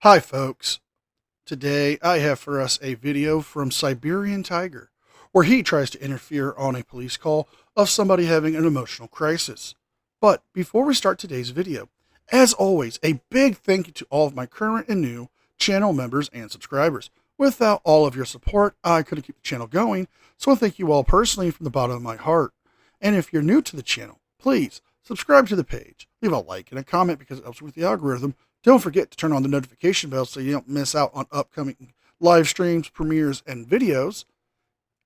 Hi folks, today I have for us a video from Siberian Tiger where he tries to interfere on a police call of somebody having an emotional crisis. But before we start today's video, as always, a big thank you to all of my current and new channel members and subscribers. Without all of your support, I couldn't keep the channel going, so I thank you all personally from the bottom of my heart. And if you're new to the channel, please subscribe to the page, leave a like and a comment because it helps with the algorithm. Don't forget to turn on the notification bell so you don't miss out on upcoming live streams, premieres, and videos.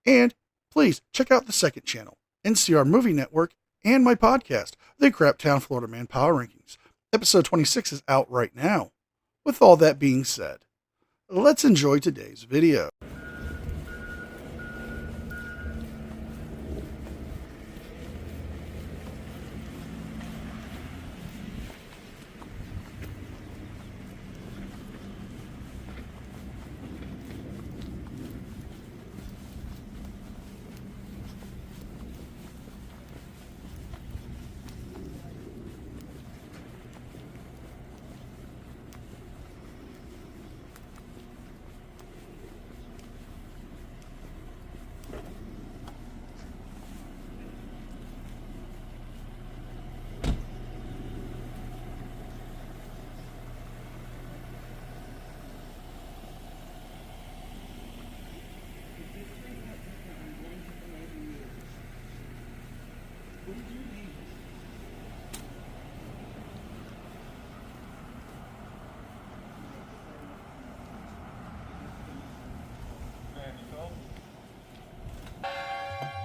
And please check out the second channel, NCR Movie Network, and my podcast, The Craptown Florida Man Power Rankings. Episode 26 is out right now. With all that being said, let's enjoy today's video.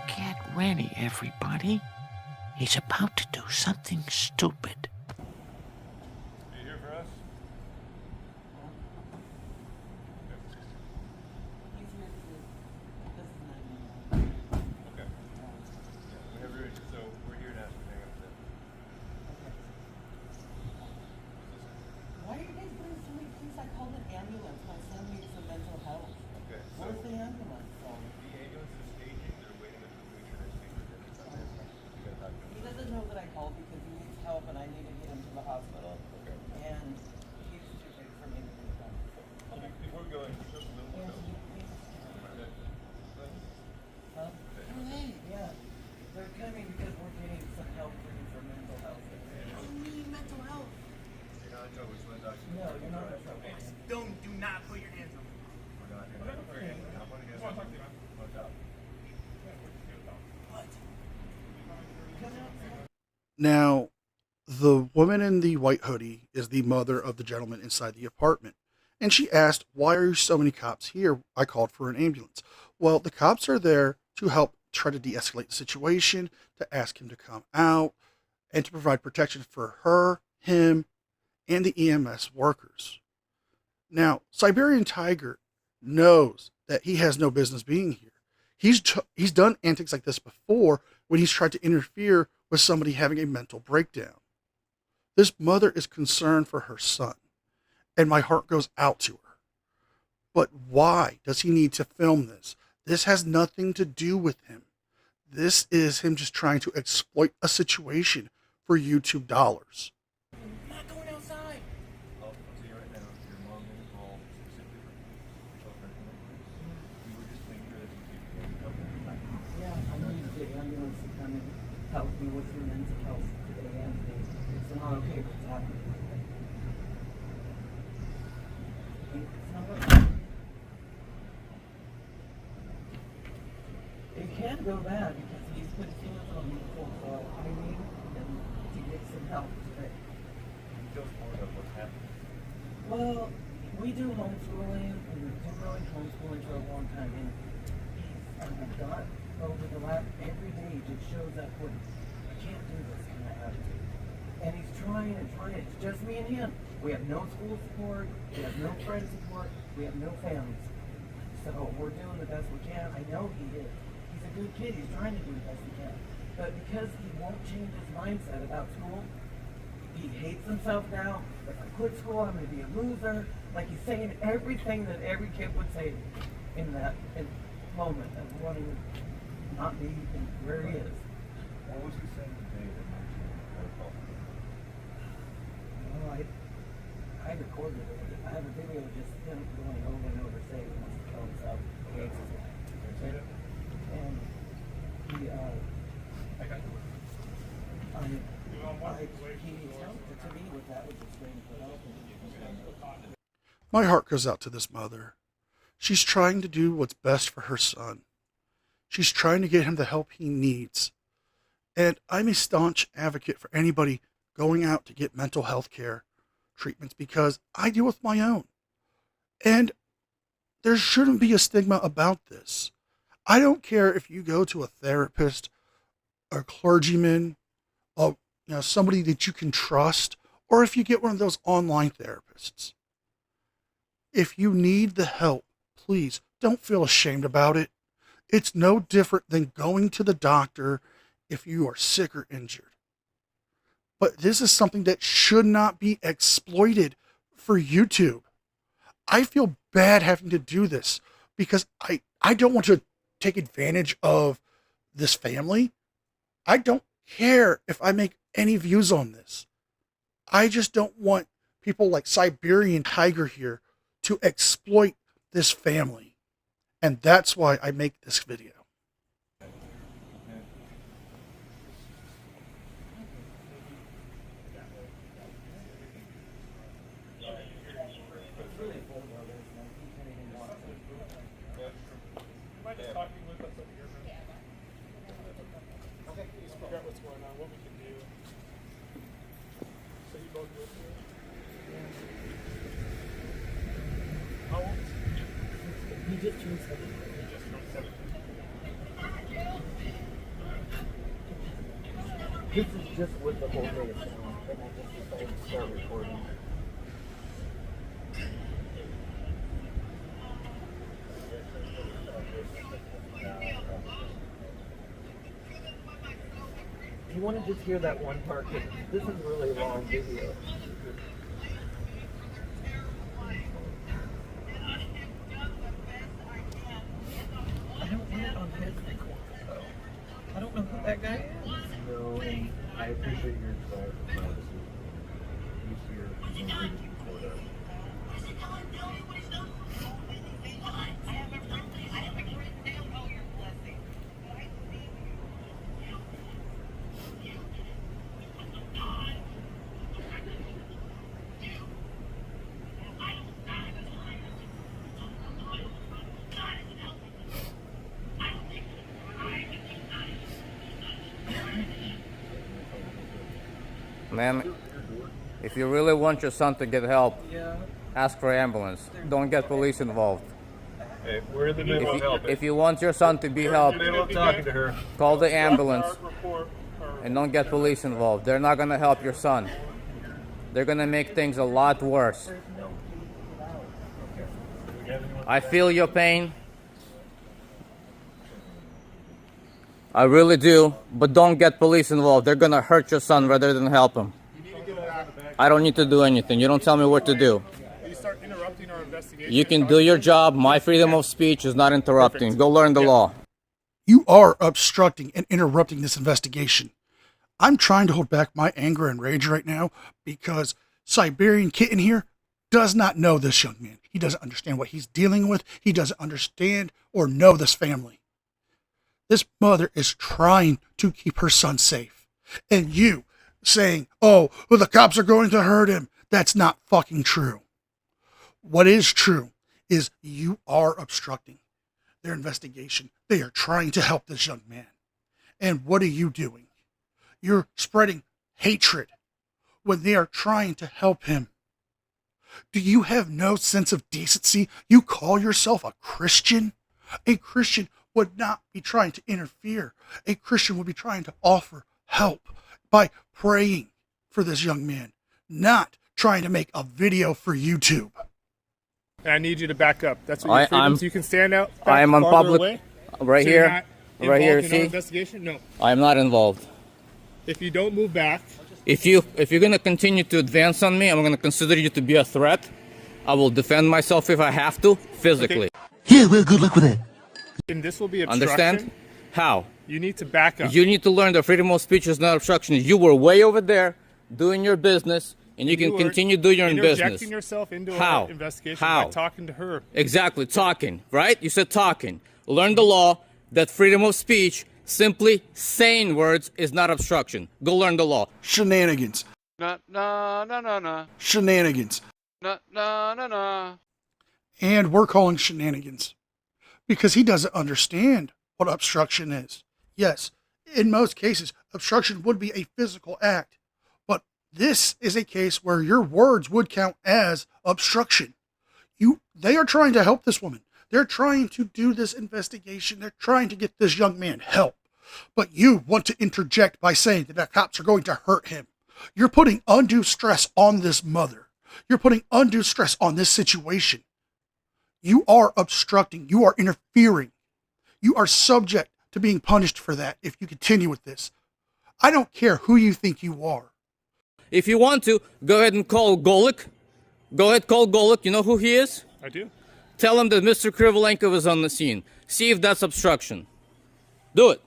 Get ready, everybody. He's about to do something stupid. Are you here for us? Okay. Yeah, whenever you're ready. So we're here to ask for hang up then. Why are you guys doing so many things? I called an ambulance. My son needs some mental health. Okay. So Where's the ambulance from? the ambulance is staging. They're waiting to make sure they speak with him. It's okay. You gotta talk to He him. doesn't know that I called because he needs help and I need to get him to the hospital. Okay. And he's too big for me to do that. Before we go in, just a little And bit. huh? Hey, yeah. They're coming because we're getting some help for him for mental health. I need mental health. You're not in trouble. Just let Dr. No, you're not in trouble. Do not put your hands on me. We're not here. Okay. I'm gonna get Come on, talk to you, man. no doubt. What? Now, the woman in the white hoodie is the mother of the gentleman inside the apartment. And she asked, "Why are so many cops here? I called for an ambulance." Well, the cops are there to help try to de escalate the situation, to ask him to come out, and to provide protection for her, him, and the EMS workers. Now, Siberian Tiger knows that he has no business being here. He's done antics like this before when he's tried to interfere with somebody having a mental breakdown. This mother is concerned for her son, and my heart goes out to her. But why does he need to film this? This has nothing to do with him. This is him just trying to exploit a situation for YouTube dollars. I'm not going outside. I'll tell you right now, your mom is involved specifically for children. We were just making sure that you keep help. Yeah, I need the ambulance to come and help me with your mental health today, Anthony. It's not okay what's happening. It's not okay. It can go bad because he's put his hands on me before, so I need him to get some help today. Can you tell us more about what's happening? Well, we do homeschooling, and we've been really homeschooling for a long time, and he's got over the last every day it shows up with, I can't do this kind of attitude. And he's trying and trying. It's just me and him. We have no school support, we have no friend support, we have no family support. So we're doing the best we can. I know he is. He's a good kid. He's trying to do the best he can. But because he won't change his mindset about school, he hates himself now. If I quit school, I'm going to be a loser. Like he's saying everything that every kid would say in that moment of wanting to not be where he is. What was he saying today that made you call? Well, I recorded it. I have a video of just him going over and over saying he wants to kill himself. He hates his life. And he, he helped to me with that, which is strange, but also My heart goes out to this mother. She's trying to do what's best for her son. She's trying to get him the help he needs. And I'm a staunch advocate for anybody going out to get mental health care treatments because I deal with my own. And there shouldn't be a stigma about this. I don't care if you go to a therapist, a clergyman, somebody that you can trust, or if you get one of those online therapists. If you need the help, please don't feel ashamed about it. It's no different than going to the doctor if you are sick or injured. But this is something that should not be exploited for YouTube. I feel bad having to do this because I don't want to take advantage of this family. I don't care if I make any views on this. I just don't want people like Siberian Tiger here to exploit this family. And that's why I make this video. What's going on, what we can do. So you both with me? How old is he? he just turned 7. He just turned 7. This is just with the whole day of sound, and I just decided to start recording. You want to just hear that one part? 'Cause this is a really long video. I don't want it on his recorder, though. I don't know who that guy is. No, and I appreciate your desire for privacy. He's here for some reason before that. Ma'am, if you really want your son to get help, ask for an ambulance. Don't get police involved. Hey, we're in the middle of helping. If you want your son to be helped, Middle of talking to her. call the ambulance and don't get police involved. They're not going to help your son. They're going to make things a lot worse. I feel your pain. I really do, but don't get police involved. They're gonna hurt your son rather than help him. I don't need to do anything. You don't tell me what to do. You start interrupting our investigation. You can do your job. My freedom of speech is not interrupting. Go learn the law. You are obstructing and interrupting this investigation. I'm trying to hold back my anger and rage right now because Siberian Kitten here does not know this young man. He doesn't understand what he's dealing with. He doesn't understand or know this family. This mother is trying to keep her son safe. And you saying, oh, well, the cops are going to hurt him. That's not fucking true. What is true is you are obstructing their investigation. They are trying to help this young man. And what are you doing? You're spreading hatred when they are trying to help him. Do you have no sense of decency? You call yourself a Christian? A Christian would not be trying to interfere. A Christian would be trying to offer help by praying for this young man, not trying to make a video for YouTube. And I need you to back up. That's what your freedoms. You can stand out. I am on public, away, right so here, right here. in our See, investigation? No. I am not involved. If you don't move back, If you're gonna continue to advance on me, I'm gonna consider you to be a threat. I will defend myself if I have to, physically. Yeah, well, good luck with that. and this will be obstruction. Understand? How? You need to back up. You need to learn that freedom of speech is not obstruction. You were way over there doing your business. and you can are continue doing your business. Interjecting yourself into How? our investigation How? by talking to her. Exactly, talking, right? You said talking. Learn the law that freedom of speech, simply saying words, is not obstruction. Go learn the law. Shenanigans. Na na na na na Shenanigans. na na na na. And we're calling shenanigans because he doesn't understand what obstruction is. Yes, in most cases, obstruction would be a physical act, but this is a case where your words would count as obstruction. They are trying to help this woman. They're trying to do this investigation. They're trying to get this young man help. But you want to interject by saying that the cops are going to hurt him. You're putting undue stress on this mother. You're putting undue stress on this situation. You are obstructing. You are interfering. You are subject to being punished for that if you continue with this. I don't care who you think you are. If you want to, go ahead and call Golik. Go ahead, call Golik. You know who he is? I do. Tell him that Mr. Krivolenko was on the scene. See if that's obstruction. Do it.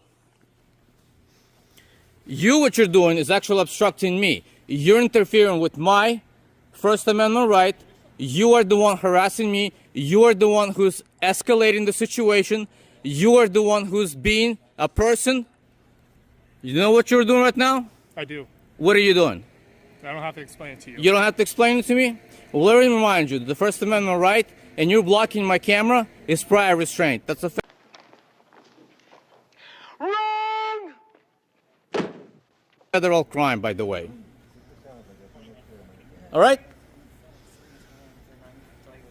What you're doing is actually obstructing me. You're interfering with my First Amendment right. You are the one harassing me. You are the one who's escalating the situation. You are the one who's being a person. You know what you're doing right now? I do. What are you doing? I don't have to explain it to you. You don't have to explain it to me? Well, let me remind you, the First Amendment right, and you're blocking my camera, is prior restraint. That's a Wrong! federal crime, by the way. All right?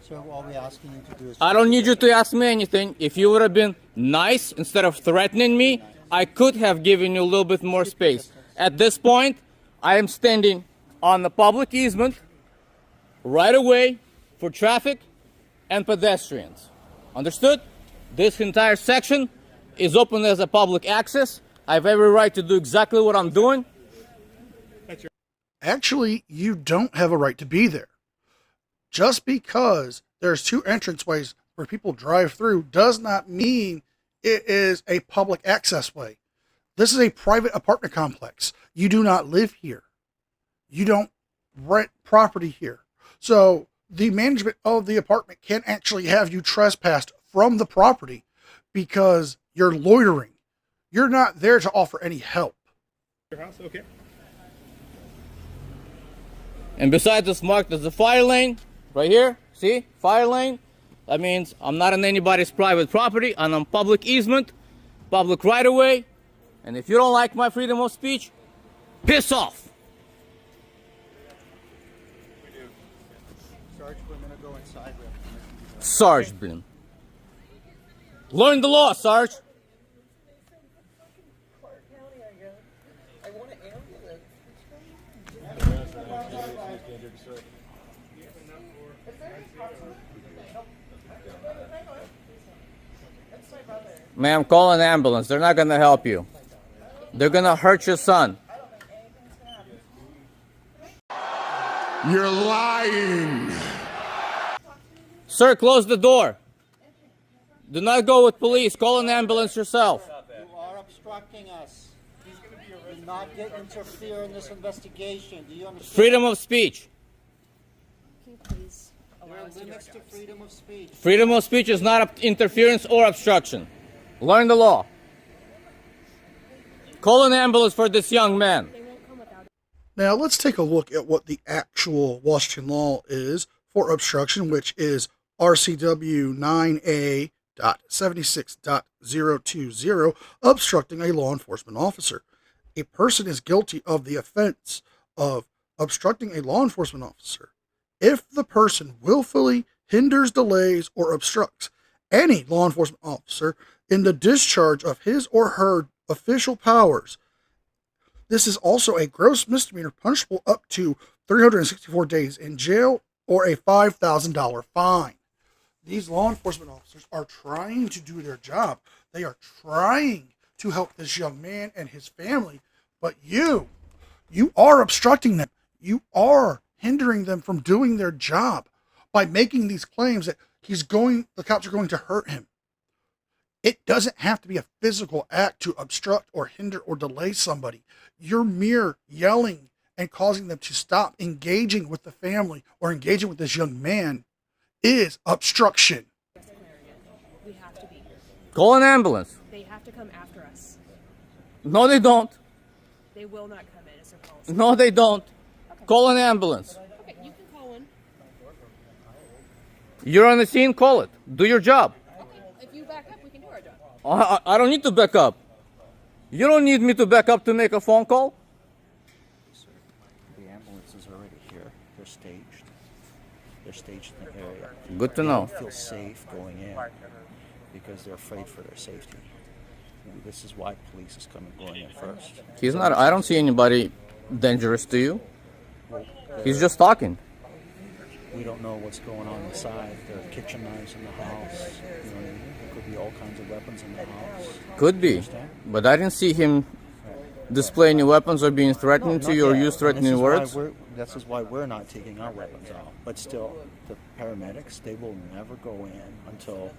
So all we're asking you to do is... I don't need you to ask me anything. If you would have been nice instead of threatening me, I could have given you a little bit more space. At this point, I am standing on the public easement right away for traffic and pedestrians. Understood? This entire section is open as a public access. I have every right to do exactly what I'm doing. Actually, you don't have a right to be there. Just because there's two entranceways where people drive through does not mean it is a public access way. This is a private apartment complex. You do not live here. You don't rent property here. So the management of the apartment can actually have you trespassed from the property because you're loitering. You're not there to offer any help. Your house? Okay. And besides, it's marked as a fire lane right here. See? Fire lane. That means I'm not on anybody's private property. I'm on public easement, public right of way. And if you don't like my freedom of speech, piss off. Sarge, we're going to go inside. Sarge, Blin. Learn the law, Sarge. I want an ambulance. Ma'am, call an ambulance. They're not going to help you. They're going to hurt your son. You're lying. Sir, close the door. Do not go with police. Call an ambulance yourself. You are obstructing us. Do not interfere in this investigation. Do you understand? Freedom of speech. There are limits to freedom of speech. Freedom of speech is not interference or obstruction. Learn the law. Call an ambulance for this young man. Now let's take a look at what the actual Washington law is for obstruction, which is RCW 9A.76.020, obstructing a law enforcement officer. A person is guilty of the offense of obstructing a law enforcement officer if the person willfully hinders, delays, or obstructs any law enforcement officer in the discharge of his or her official powers. This is also a gross misdemeanor punishable up to 364 days in jail or a $5,000 fine. These law enforcement officers are trying to do their job. They are trying to help this young man and his family, but you are obstructing them. You are hindering them from doing their job by making these claims that the cops are going to hurt him. It doesn't have to be a physical act to obstruct or hinder or delay somebody. Your mere yelling and causing them to stop engaging with the family or engaging with this young man is obstruction. We have to be here. Call an ambulance. They have to come after us. No, they don't. They will not come in as their policy. No, they don't. Call an ambulance. Okay, you can call one. You're on the scene, call it. Do your job. Okay, if you back up, we can do our job. I don't need to back up. You don't need me to back up to make a phone call. The ambulance is already here. They're staged. They're staged in the area. Good to They know. don't feel safe going in because they're afraid for their safety. And this is why police is coming going in first. He's not. I don't see anybody dangerous to you. He's just talking. We don't know what's going on inside. There are kitchen knives in the house. You know, there could be all kinds of weapons in the house. Could be. Understand? But I didn't see him display any weapons or being threatening to you or use threatening words. This is why we're not taking our weapons out. But still, the paramedics, they will never go in until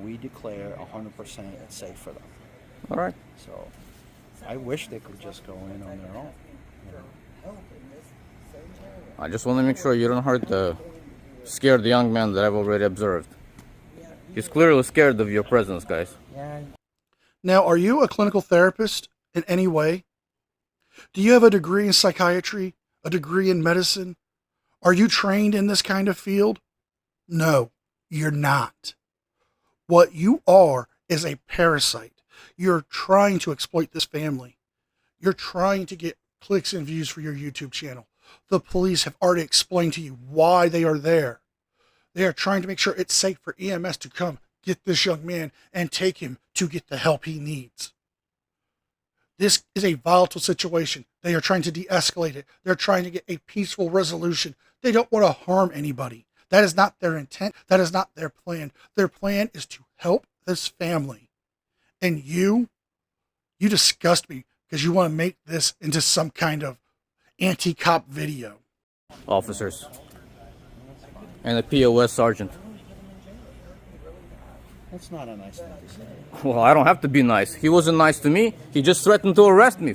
we declare 100% it's safe for them. All right. So I wish they could just go in on their own. I just want to make sure you don't hurt the scared young man that I've already observed. He's clearly scared of your presence, guys. Yeah. Now, are you a clinical therapist in any way? Do you have a degree in psychiatry, a degree in medicine? Are you trained in this kind of field? No, you're not. What you are is a parasite. You're trying to exploit this family. You're trying to get clicks and views for your YouTube channel. The police have already explained to you why they are there. They are trying to make sure it's safe for EMS to come get this young man and take him to get the help he needs. This is a volatile situation. They are trying to de-escalate it. They're trying to get a peaceful resolution. They don't want to harm anybody. That is not their intent. That is not their plan. Their plan is to help this family. And you disgust me because you want to make this into some kind of anti-cop video. Officers. And a POS sergeant. That's not a nice thing to say. Well, I don't have to be nice. He wasn't nice to me. He just threatened to arrest me.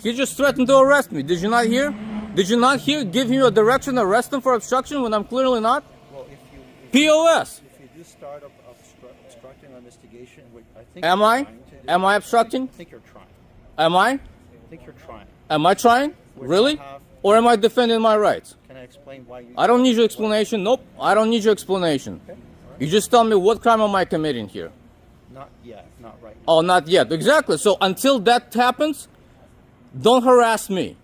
He just threatened to arrest me. Did you not hear? Did you not hear? Give him a direction, arrest him for obstruction when I'm clearly not? Well, POS. If you do start obstructing an investigation, which I think Am you're I? trying to do, Am I obstructing? I think you're trying. Am I? I think you're trying. Am I trying? Really? Or am I defending my rights? Can I explain why you... I don't need your explanation. Nope. I don't need your explanation. Okay. You just tell me what crime am I committing here? Not yet. Not right now. Oh, not yet. Exactly. So until that happens, don't harass me.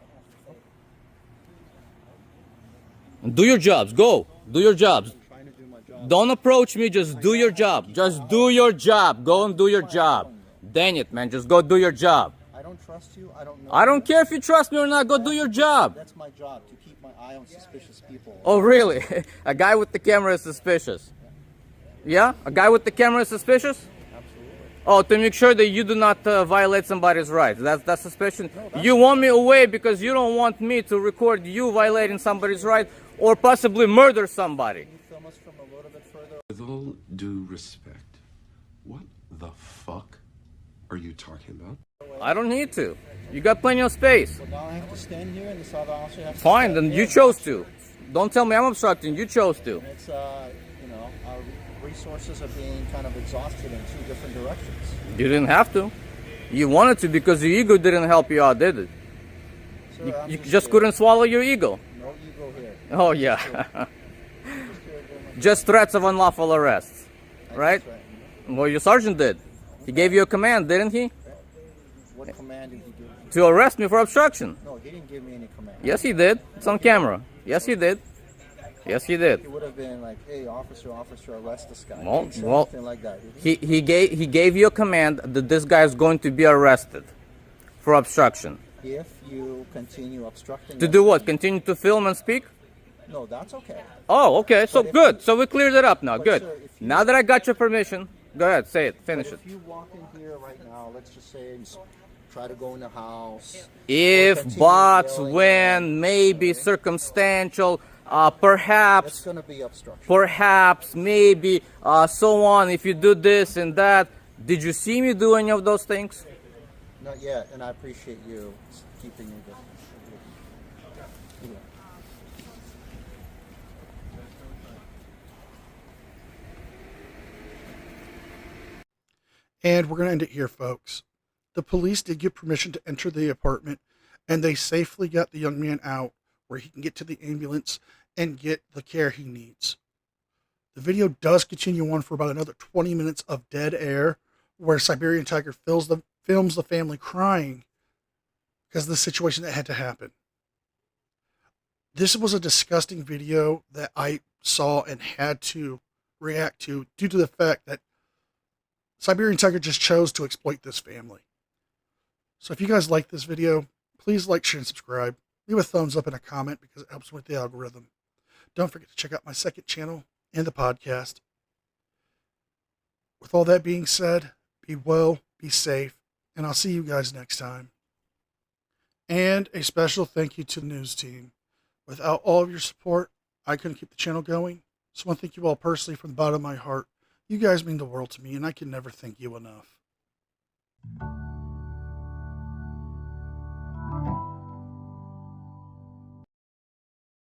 Do your jobs. Go. Do your jobs. I'm trying to do my job. Don't approach me. Just do your job. Just do your job. Go and do your job. Dang it, man. Just go do your job. I don't trust you. I don't know. I don't care if you trust me or not. Go do your job. That's my job, to keep my eye on suspicious people. Oh, really? A guy with the camera is suspicious. Yeah? A guy with the camera is suspicious? Absolutely. Oh, to make sure that you do not violate somebody's rights. That's suspicion. You want me away because you don't want me to record you violating somebody's right or possibly murder somebody. Can you film us from a little bit further? With all due respect, what the fuck are you talking about? I don't need to. You got plenty of space. Well, now I have to stand here, and this other officer has to Fine, stand then here. you chose to. Don't tell me I'm obstructing. You chose to. It's, you know, our resources are being kind of exhausted in two different directions. You didn't have to. You wanted to because your ego didn't help you out, did it? Sir, I'm You just just here. couldn't swallow your ego. No ego here. Oh, yeah. Just threats of unlawful arrests, right? That's right. Well, your sergeant did. He gave you a command, didn't he? What command did he give me? To arrest me for obstruction. No, he didn't give me any command. Yes, he did. It's on camera. Yes, he did. Yes, he did. He would have been like, "Hey, officer, arrest this guy." Well, He said well, anything like that. Did he? He gave you a command that this guy is going to be arrested for obstruction. If you continue obstructing. To us, do what? Continue to film and speak? No, that's okay. Oh, okay. So But if good. you- So we cleared it up now. But Good. sir, if you- Now that I got your permission, go ahead. Say it. Finish it. If you walk in here right now, let's just say, and try to go in the house. If, continue buts, yelling, when, maybe, circumstantial, It's perhaps, going to be obstruction. perhaps, maybe, so on. If you do this and that. Did you see me do any of those things? Not yet, and I appreciate you keeping your distance. And we're going to end it here, folks. The police did get permission to enter the apartment, and they safely got the young man out where he can get to the ambulance and get the care he needs. The video does continue on for about another 20 minutes of dead air, where Siberian Tiger films the family crying because of the situation that had to happen. This was a disgusting video that I saw and had to react to due to the fact that Siberian Tiger just chose to exploit this family. So if you guys like this video, please like, share, and subscribe. Leave a thumbs up and a comment because it helps with the algorithm. Don't forget to check out my second channel and the podcast. With all that being said, be well, be safe, and I'll see you guys next time. And a special thank you to the news team. Without all of your support, I couldn't keep the channel going. So I want to thank you all personally from the bottom of my heart. You guys mean the world to me, and I can never thank you enough.